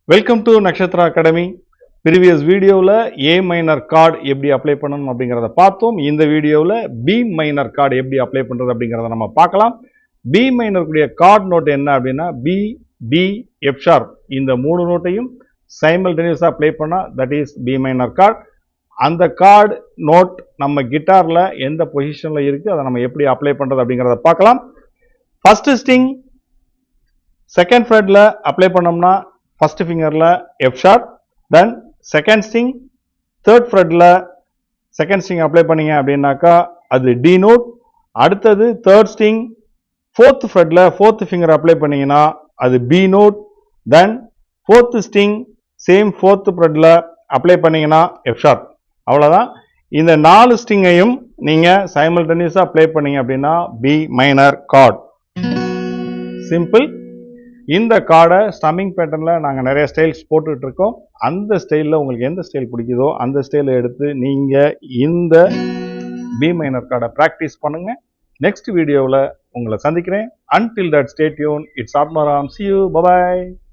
Welcome to Nakkshathra Academy. Previous video A minor chord எப்படி apply பண்ணனும் அப்படிங்கறத பார்த்தோம். இந்த வீடியோல B minor chord எப்படி அப்ளை பண்றது அப்படிங்கறத நம்ம பார்க்கலாம். B minor உடைய chord note என்ன அப்படினா B, D, F sharp இந்த மூணு நோட்டையும் simultaneously அப்ளை பண்ணா that is B minor chord. அந்த chord note நம்ம கிட்டார்ல எந்த பொசிஷன்ல இருக்கு அதை நம்ம எப்படி அப்ளை பண்றது அப்படிங்கறத பார்க்கலாம். First string second fretல அப்ளை பண்ணோம்னா first finger la F sharp, then second string third fret la second string apply பண்ணீங்க அப்படினாக்கா அது D note. அடுத்தது third string fourth fret la fourth finger apply பண்ணீங்கனா அது B note. then fourth string same fourth fret la apply பண்ணீங்கனா F sharp. அவ்வளவுதான். இந்த நாலு ஸ்ட்ரிங்கையும் நீங்க simultaneously apply பண்ணீங்க அப்படினா B minor chord. simple. இந்த கார்டை ஸ்டம்மிங் பேட்டர்னில் நாங்கள் நிறைய ஸ்டைல்ஸ் போட்டுட்டு இருக்கோம். அந்த ஸ்டைலில் உங்களுக்கு எந்த ஸ்டைல் பிடிக்குதோ அந்த ஸ்டைலை எடுத்து நீங்கள் இந்த பி மைனர் கார்டை ப்ராக்டிஸ் பண்ணுங்கள். நெக்ஸ்ட் வீடியோவில் உங்களை சந்திக்கிறேன். until that stay tuned. It's Atmaram. See you. Bye bye.